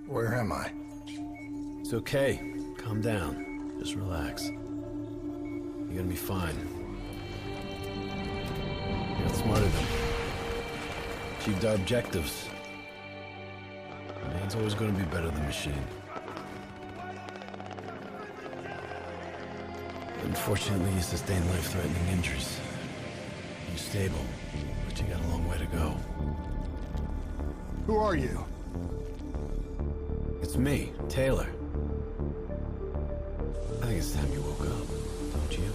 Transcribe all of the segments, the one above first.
Where am I? It's okay. Calm down. Just relax. You're gonna be fine. You're not smarter than me. Achieved our objectives. Man's always gonna be better than machine. Unfortunately, you sustained life-threatening injuries. You're stable, but you got a long way to go. Who are you? It's me, Taylor. I think it's time you woke up, don't you?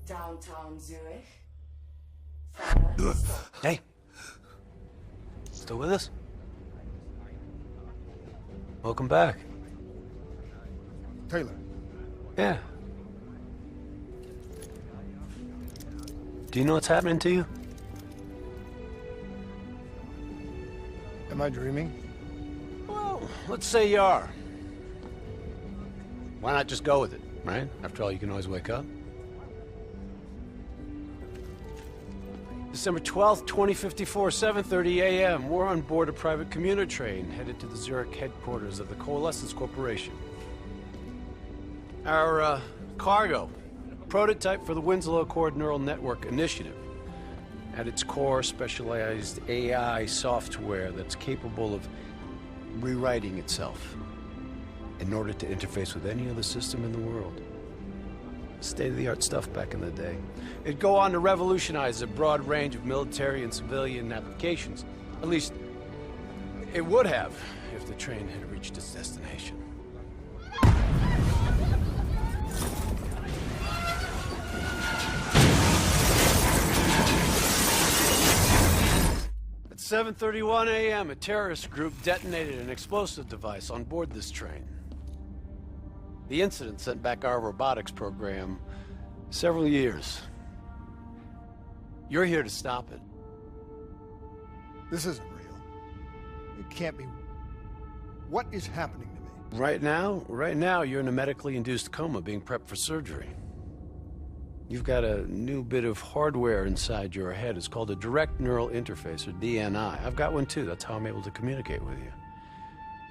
Downtown Zurich. Hey. Still with us? Welcome back. Taylor. Yeah. Do you know what's happening to you? Am I dreaming? Well, let's say you are. Why not just go with it, right? After all, you can always wake up. December 12th, 2054, 7:30 a.m. We're on board a private commuter train headed to the Zurich headquarters of the Coalescence Corporation. Our cargo, prototype for the Winslow Accord Neural Network Initiative. At its core, specialized AI software that's capable of rewriting itself in order to interface with any other system in the world. State-of-the-art stuff back in the day. It'd go on to revolutionize a broad range of military and civilian applications. At least, it would have, if the train had reached its destination. At 7:31 a.m., a terrorist group detonated an explosive device on board this train. The incident sent back our robotics program several years. You're here to stop it. This isn't real. It can't be. What is happening to me? Right now, you're in a medically induced coma being prepped for surgery. You've got a new bit of hardware inside your head. It's called a direct neural interface, or DNI. I've got one too. That's how I'm able to communicate with you.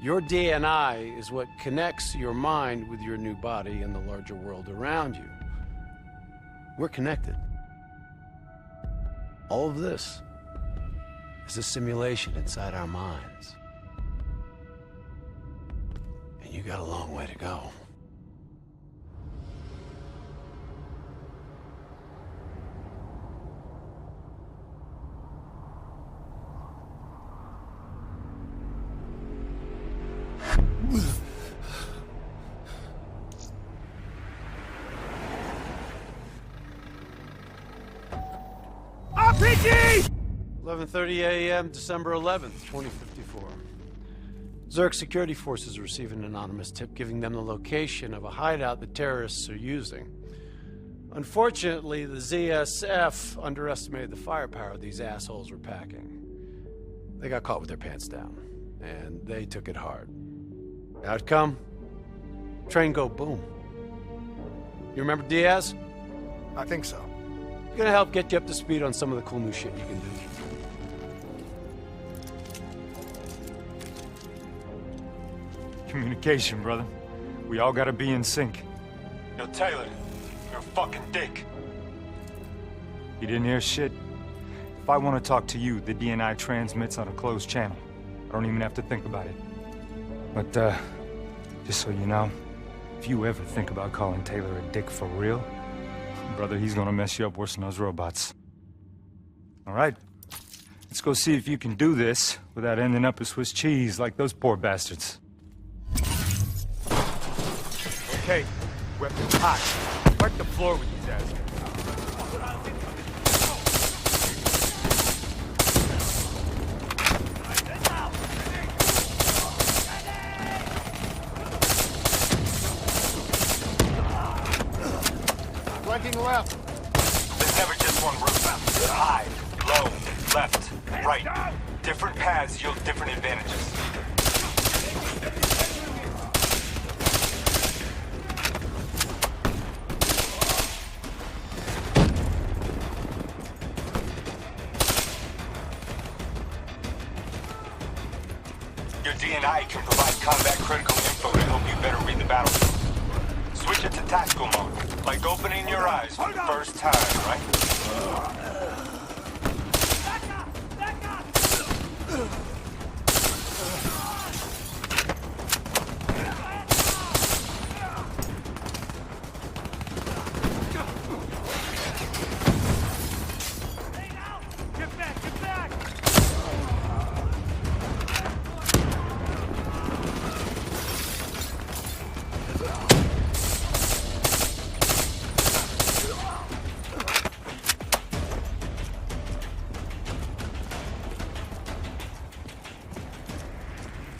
Your DNI is what connects your mind with your new body and the larger world around you. We're connected. All of this is a simulation inside our minds. And you got a long way to go. RPG! 11:30 a.m., December 11th, 2054. Zurich security forces receive an anonymous tip giving them the location of a hideout the terrorists are using. Unfortunately, the ZSF underestimated the firepower these assholes were packing. They got caught with their pants down, and they took it hard. Outcome? Train go boom. You remember Diaz? I think so. Gonna help get you up to speed on some of the cool new shit you can do. Communication, brother. We all gotta be in sync. Yo, Taylor, you're a fucking dick. You didn't hear shit? If I want to talk to you, the DNI transmits on a closed channel. I don't even have to think about it. But, just so you know, if you ever think about calling Taylor a dick for real, brother, he's gonna mess you up worse than those robots. All right, let's go see if you can do this without ending up as Swiss cheese like those poor bastards. Okay, weapons hot. Wipe the floor with these assholes. Looking left. There's never just one route. High, low, left, right. Different paths yield different advantages. Your DNI can provide combat critical info to help you better read the battlefield. Switch it to tactical mode, like opening your eyes for the first time, right?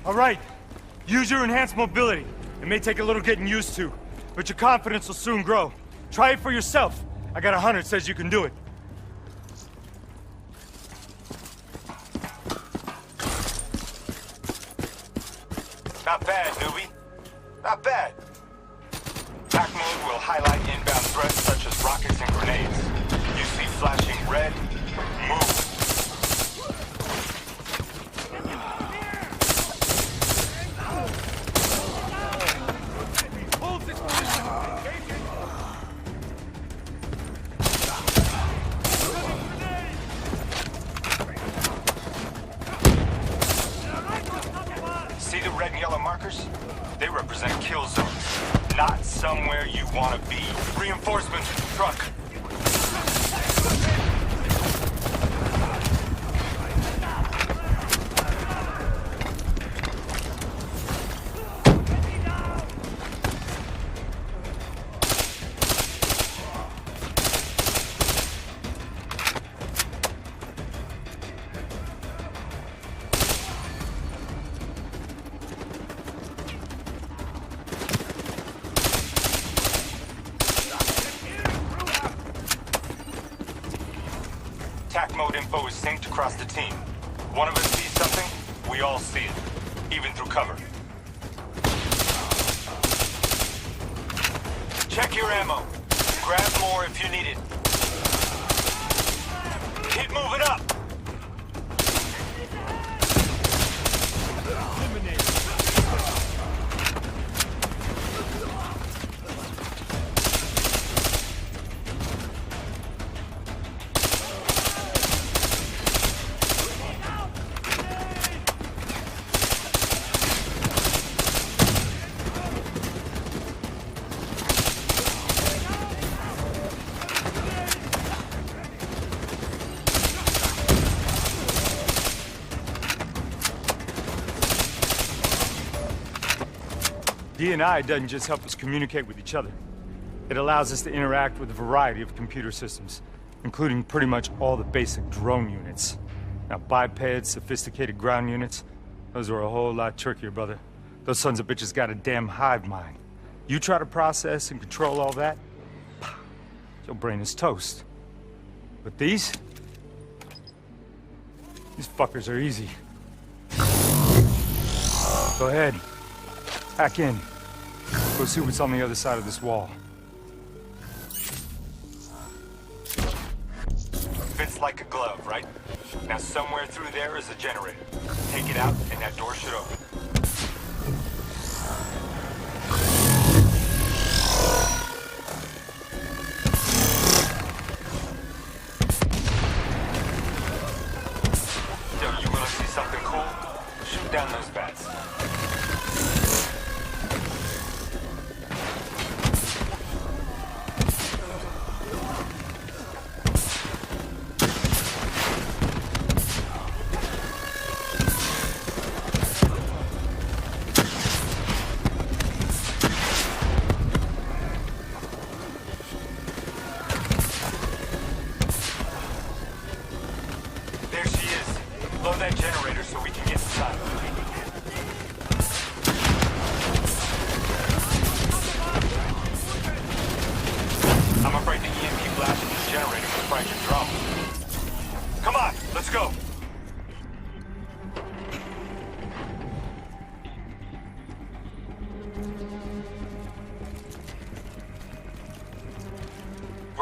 All right, use your enhanced mobility. It may take a little getting used to, but your confidence will soon grow. Try it for yourself. I got a hunter that says you can do it. Not bad, newbie. Not bad. Attack mode will highlight inbound threats such as rockets and grenades. You see flashing red, move. See the red and yellow markers? They represent kill zones. Not somewhere you want to be. Reinforcements in the truck. Attack mode info is synced across the team. One of us sees something, we all see it, even through cover. Check your ammo. Grab more if you need it. Keep moving up. DNI doesn't just help us communicate with each other. It allows us to interact with a variety of computer systems, including pretty much all the basic drone units. Now, bipeds, sophisticated ground units, those are a whole lot trickier, brother. Those sons of bitches got a damn hive mind. You try to process and control all that, your brain is toast. But these fuckers are easy. Go ahead. Hack in. Go see what's on the other side of this wall. Fits like a glove, right? Now somewhere through there is a generator. Take it out and that door should open. Yo, you wanna see something cool? Shoot down those bats.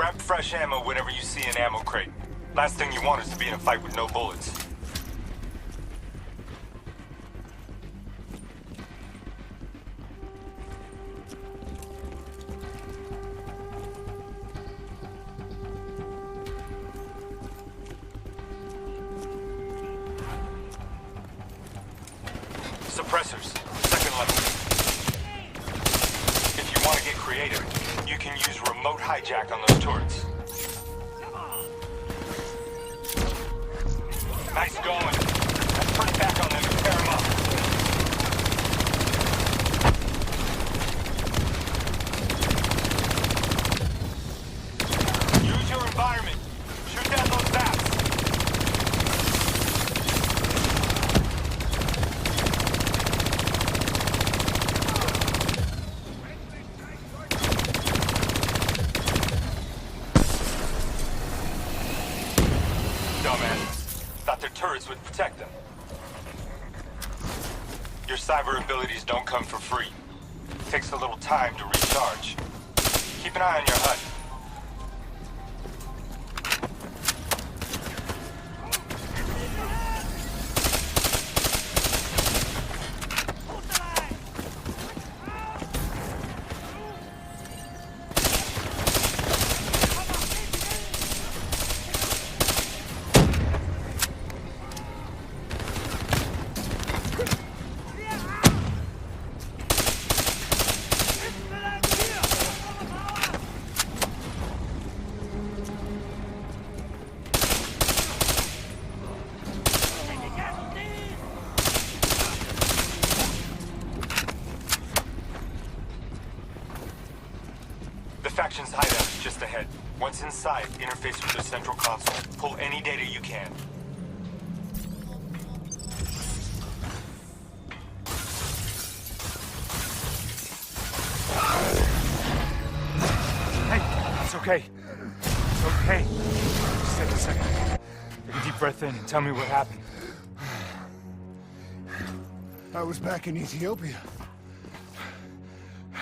Grab fresh ammo whenever you see an ammo crate. Last thing you want is to be in a fight with no bullets. Suppressors, second level. If you want to get creative, you can use remote hijack on those turrets. Nice going. Let's turn back on them and tear them up. Use your environment. Shoot down those zaps. Thought their turrets would protect them. Your cyber abilities don't come for free. It takes a little time to recharge. Keep an eye on your HUD. The faction's hideout is just ahead. Once inside, interface with the central console. Pull any data you can. Hey, it's okay. It's okay. Just take a second. Take a deep breath in and tell me what happened. I was back in Ethiopia.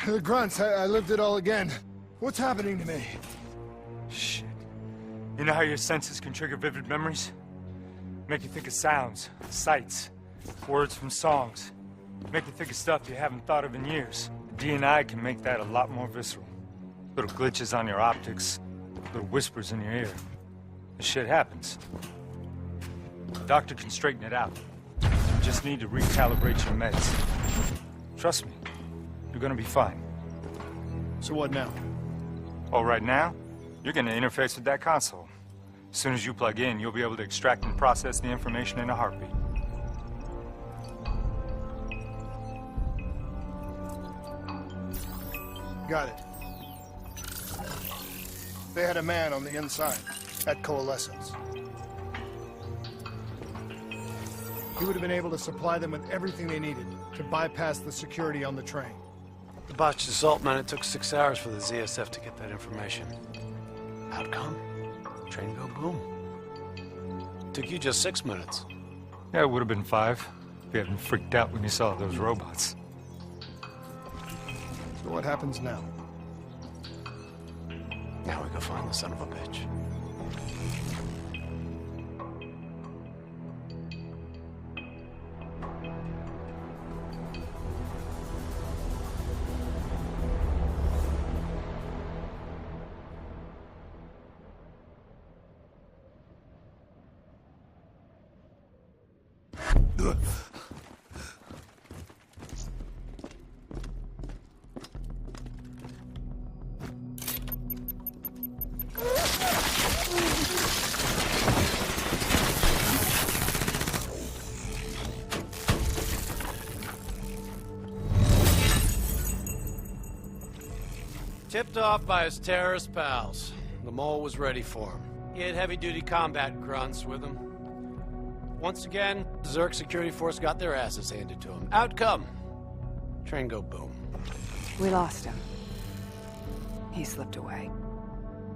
The grunts, I lived it all again. What's happening to me? Shit. You know how your senses can trigger vivid memories? Make you think of sounds, sights, words from songs. Make you think of stuff you haven't thought of in years. The DNI can make that a lot more visceral. Little glitches on your optics, little whispers in your ear. This shit happens. The doctor can straighten it out. You just need to recalibrate your meds. Trust me, you're gonna be fine. So what now? Oh, right now, you're gonna interface with that console. As soon as you plug in, you'll be able to extract and process the information in a heartbeat. Got it. They had a man on the inside, at Coalescence. He would have been able to supply them with everything they needed to bypass the security on the train. The botched assault, man, it took 6 hours for the ZSF to get that information. Outcome? Train go boom. Took you just 6 minutes. Yeah, it would have been 5 if you hadn't freaked out when you saw those robots. So what happens now? Now we go find the son of a bitch. Tipped off by his terrorist pals. The mole was ready for him. He had heavy-duty combat grunts with him. Once again, the Zerg security force got their asses handed to him. Outcome. Train go boom. We lost him. He slipped away.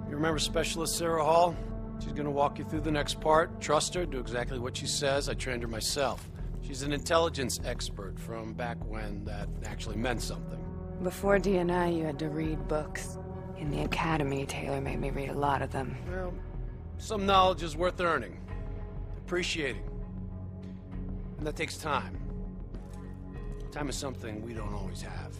You remember Specialist Sarah Hall? She's gonna walk you through the next part. Trust her, do exactly what she says. I trained her myself. She's an intelligence expert from back when that actually meant something. Before DNI, you had to read books. In the academy, Taylor made me read a lot of them. Well, some knowledge is worth earning, appreciating. And that takes time. Time is something we don't always have.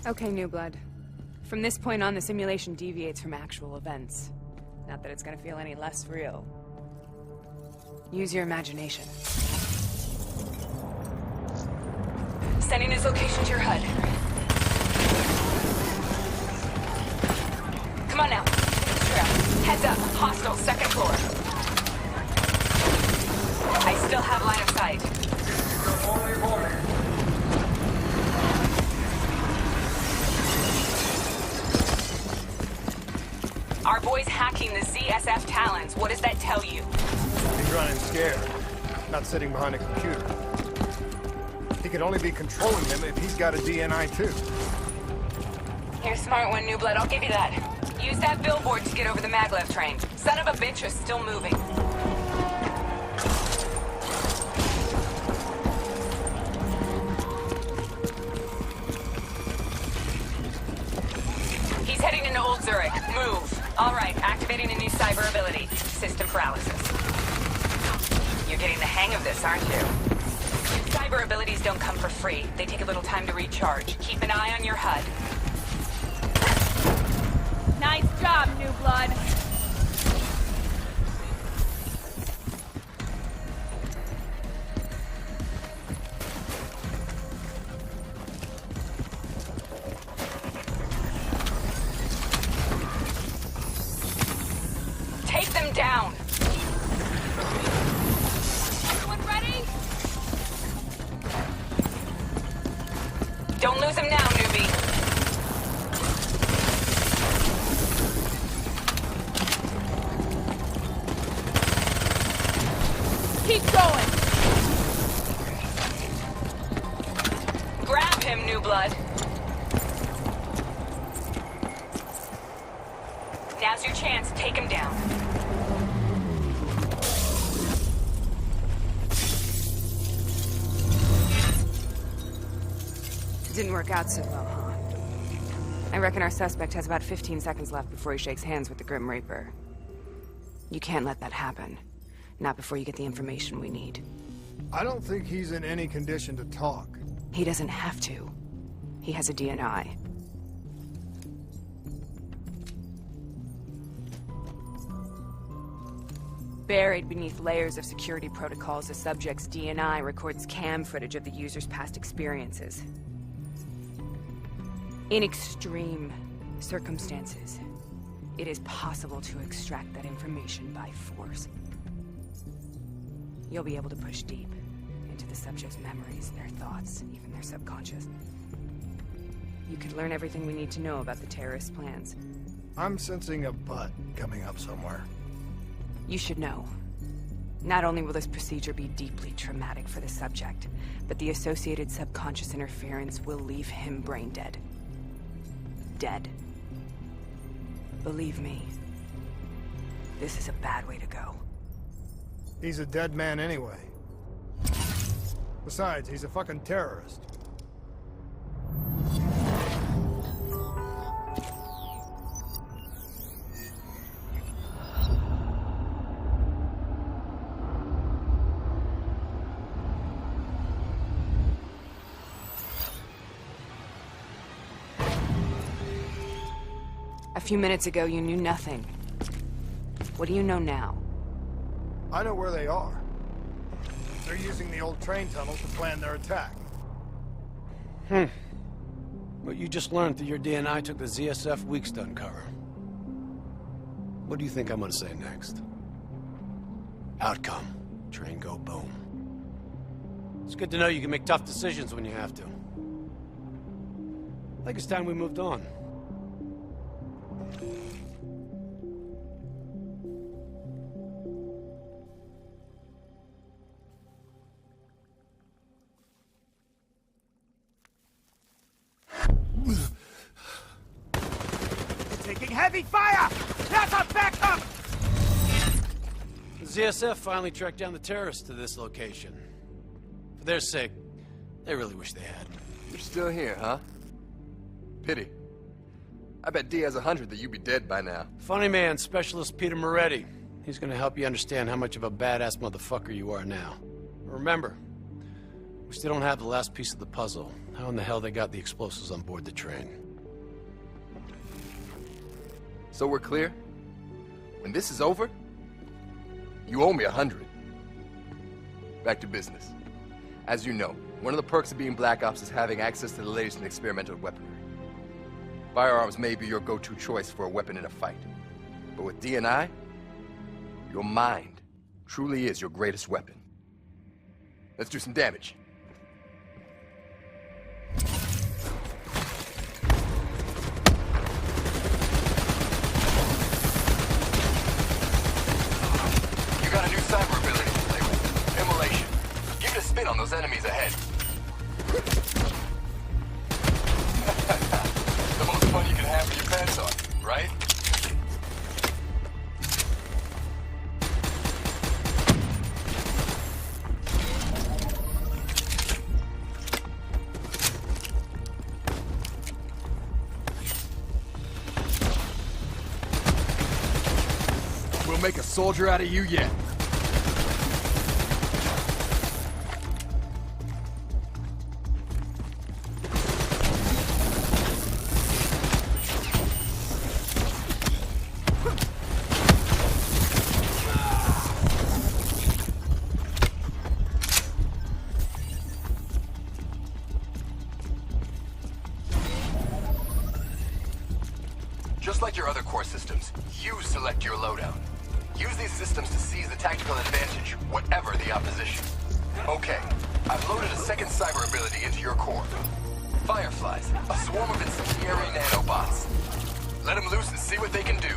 Okay, New Blood. From this point on, the simulation deviates from actual events. Not that it's gonna feel any less real. Use your imagination. Sending his location to your HUD. Come on now. Trail. Heads up. Hostile, second floor. I still have line of sight. Our boy's hacking the ZSF Talons. What does that tell you? He's running scared, not sitting behind a computer. He could only be controlling them if he's got a DNI too. You're a smart one, New Blood. I'll give you that. Use that billboard to get over the maglev train. Son of a bitch is still moving. He's heading into Old Zurich. Move. All right, activating a new cyber ability. System paralysis. You're getting the hang of this, aren't you? Cyber abilities don't come for free. They take a little time to recharge. Keep an eye on your HUD. Nice job, New Blood. Take them down. Everyone ready? Don't lose him now, newbie. Keep going. Grab him, New Blood. Now's your chance. Take him down. Didn't work out so well, huh? I reckon our suspect has about 15 seconds left before he shakes hands with the Grim Reaper. You can't let that happen. Not before you get the information we need. I don't think he's in any condition to talk. He doesn't have to. He has a DNI. Buried beneath layers of security protocols, the subject's DNI records cam footage of the user's past experiences. In extreme circumstances, it is possible to extract that information by force. You'll be able to push deep into the subject's memories, their thoughts, even their subconscious. You could learn everything we need to know about the terrorist plans. I'm sensing a butt coming up somewhere. You should know. Not only will this procedure be deeply traumatic for the subject, but the associated subconscious interference will leave him brain dead. Dead. Believe me, this is a bad way to go. He's a dead man anyway. Besides, he's a fucking terrorist. A few minutes ago, you knew nothing. What do you know now? I know where they are. They're using the old train tunnels to plan their attack. What you just learned that your DNI took the ZSF weeks to uncover. What do you think I'm gonna say next? Outcome. Train go boom. It's good to know you can make tough decisions when you have to. I think it's time we moved on. Taking heavy fire! That's a backup! The ZSF finally tracked down the terrorists to this location. For their sake, they really wish they had. You're still here, huh? Pity. I bet D has 100 that you'd be dead by now. Funny man, Specialist Peter Moretti. He's gonna help you understand how much of a badass motherfucker you are now. Remember, we still don't have the last piece of the puzzle. How in the hell they got the explosives on board the train? So we're clear? When this is over, you owe me 100. Back to business. As you know, one of the perks of being Black Ops is having access to the latest in experimental weaponry. Firearms may be your go-to choice for a weapon in a fight. But with D&I, your mind truly is your greatest weapon. Let's do some damage. You got a new cyber ability, labeled Immolation. Give it a spin on those enemies ahead. The most fun you can have with your pants on, right? We'll make a soldier out of you yet. Just like your other core systems, you select your loadout. Use these systems to seize the tactical advantage, whatever the opposition. Okay, I've loaded a second cyber ability into your core. Fireflies, a swarm of incendiary nanobots. Let them loose and see what they can do.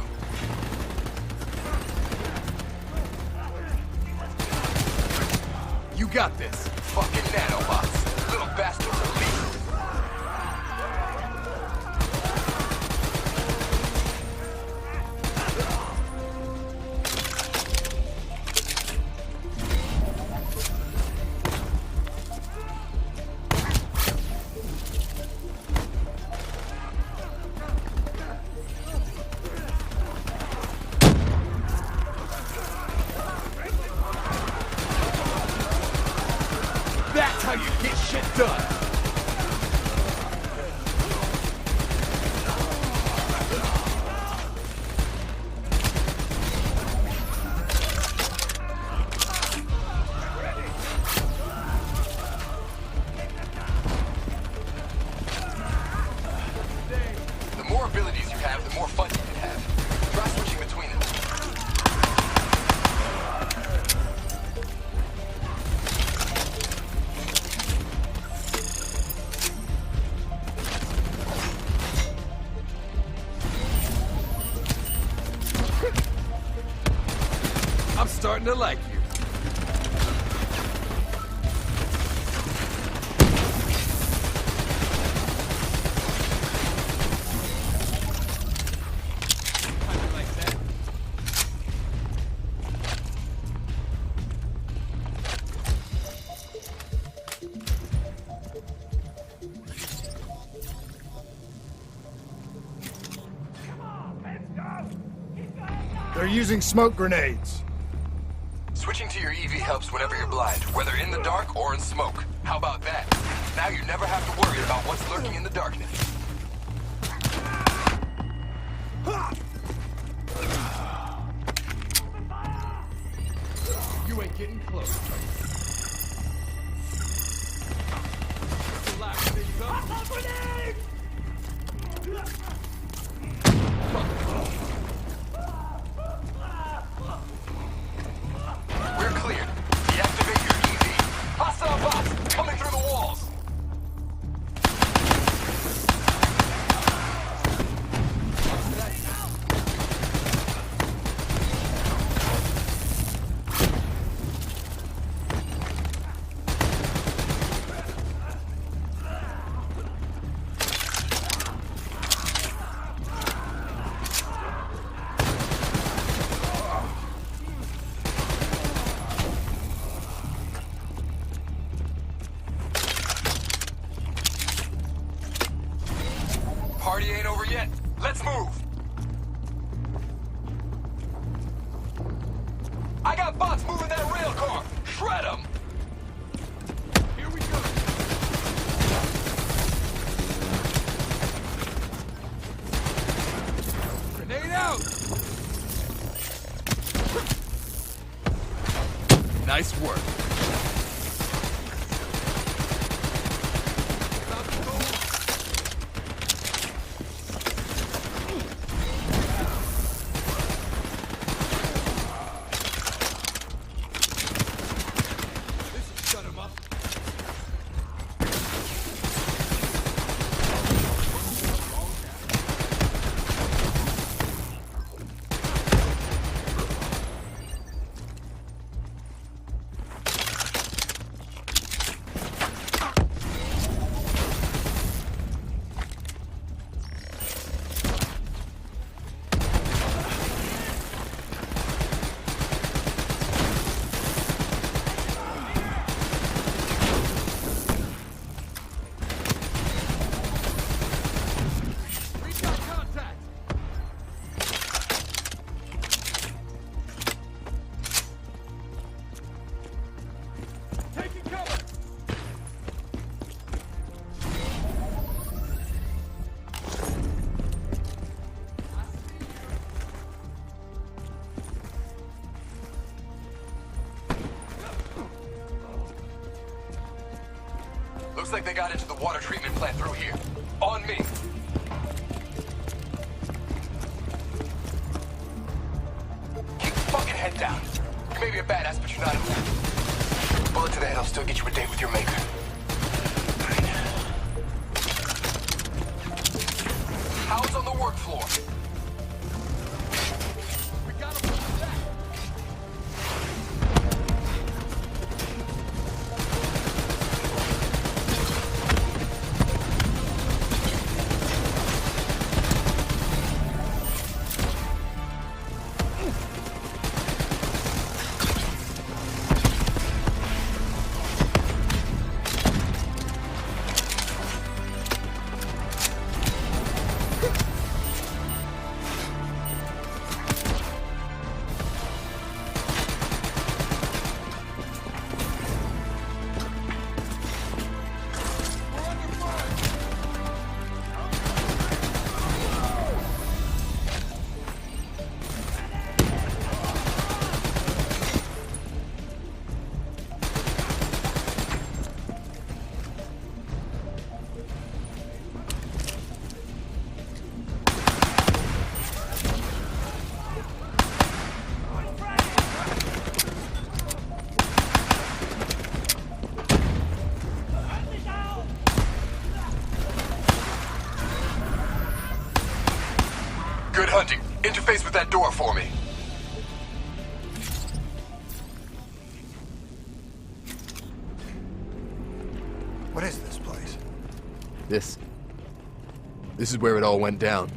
You got this, fucking nanobots. Little bastards are lethal. That's how you get shit done! The more abilities you have, the more fun you can have. Try switching between them. I'm starting to like you. They're using smoke grenades. Switching to your EV helps whenever you're blind, whether in the dark or in smoke. How about that? Now you never have to worry about what's lurking in the darkness. You ain't getting close. We're cleared. Deactivate your EV. Hostile bots coming through the walls. party ain't over yet. Let's move! I got bots moving that rail car! Shred them! Here we go! Grenade out! Nice work. Looks like they got into the water treatment plant through here. On me. Keep your fucking head down. You may be a badass, but you're not a man. Bullet to the head will still get you a date with your maker. How's on the work floor? We got him on the deck. Good hunting. Interface with that door for me. What is this place? This is where it all went down.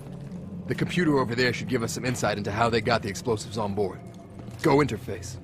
The computer over there should give us some insight into how they got the explosives on board. Go interface.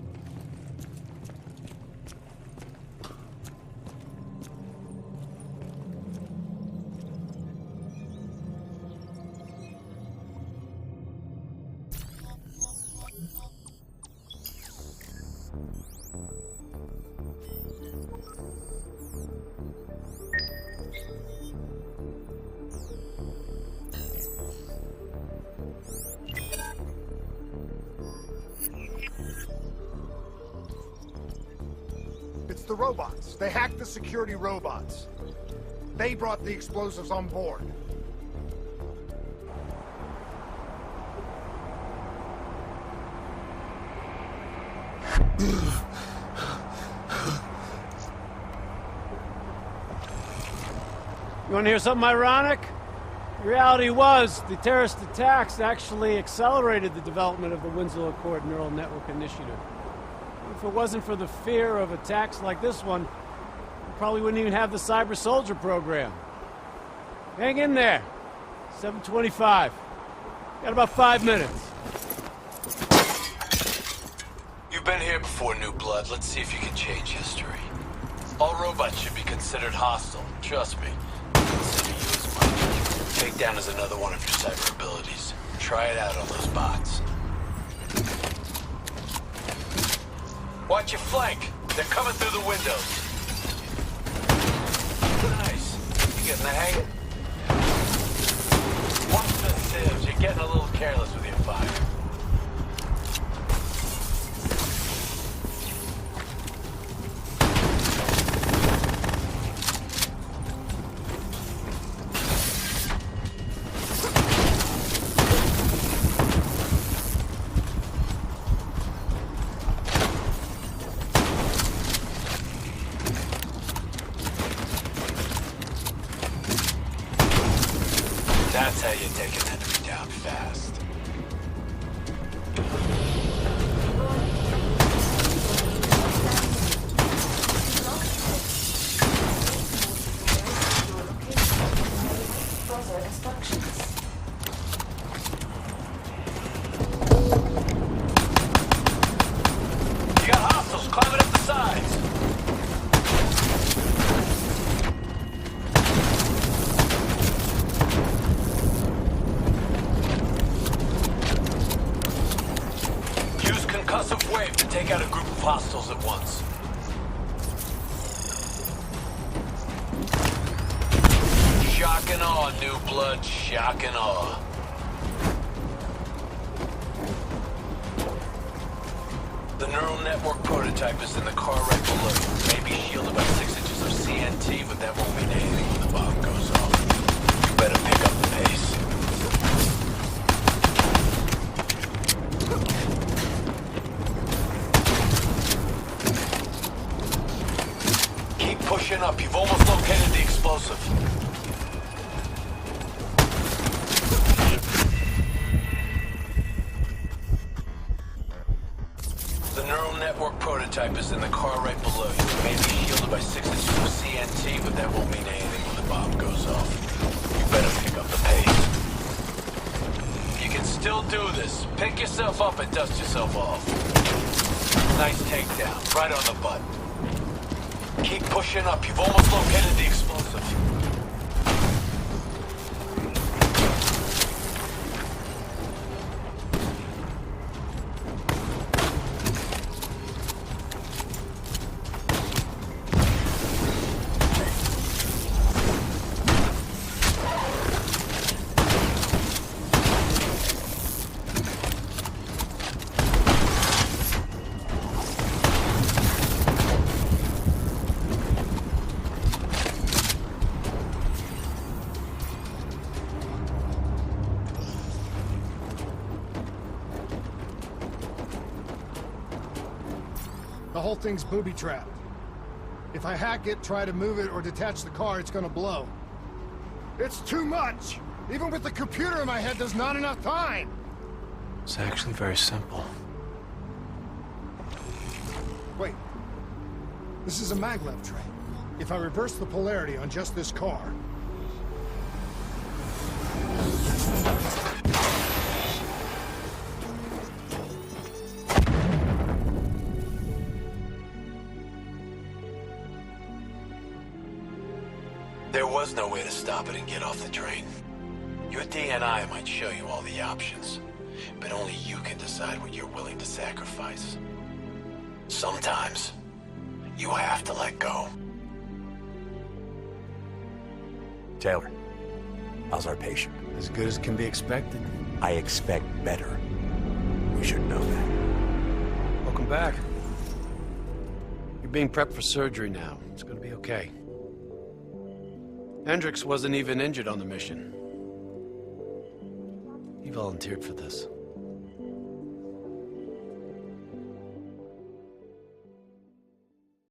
It's the robots. They hacked the security robots. They brought the explosives on board. You want to hear something ironic? The reality was, the terrorist attacks actually accelerated the development of the Winslow Accord Neural Network Initiative. If it wasn't for the fear of attacks like this one, we probably wouldn't even have the supersoldier program. Hang in there. 7:25. Got about 5 minutes. You've been here before, New Blood. Let's see if you can change history. All robots should be considered hostile. Trust me. I consider you as much. Takedown is another one of your cyber abilities. Try it out on those bots. Watch your flank. They're coming through the windows. Nice. You getting the hang? Watch the sieves. You're getting a little careless with your fire. That's how you take an enemy down fast. You got hostiles climbing up the sides. Concussive wave to take out a group of hostiles at once. Shock and awe, new blood. Shock and awe. The neural network prototype is in the car right below you. Maybe shielded by 6 inches of CNT, but that won't mean anything when the bomb goes off. You better pick up the pace. Pushing up. You've almost located the explosive. The neural network prototype is in the car right below you. It may be shielded by 6 inches of CNT, but that won't mean anything when the bomb goes off. You better pick up the pace. You can still do this. Pick yourself up and dust yourself off. Nice takedown. Right on the butt. Keep pushing up. You've almost located the explosive. The whole thing's booby-trapped. If I hack it, try to move it, or detach the car, it's gonna blow. It's too much! Even with the computer in my head, there's not enough time! It's actually very simple. Wait. This is a maglev tray. If I reverse the polarity on just this car... There was no way to stop it and get off the train. Your DNI might show you all the options, but only you can decide what you're willing to sacrifice. Sometimes, you have to let go. Taylor, how's our patient? As good as can be expected. I expect better. You should know that. Welcome back. You're being prepped for surgery now. It's gonna be okay. Hendricks wasn't even injured on the mission. He volunteered for this.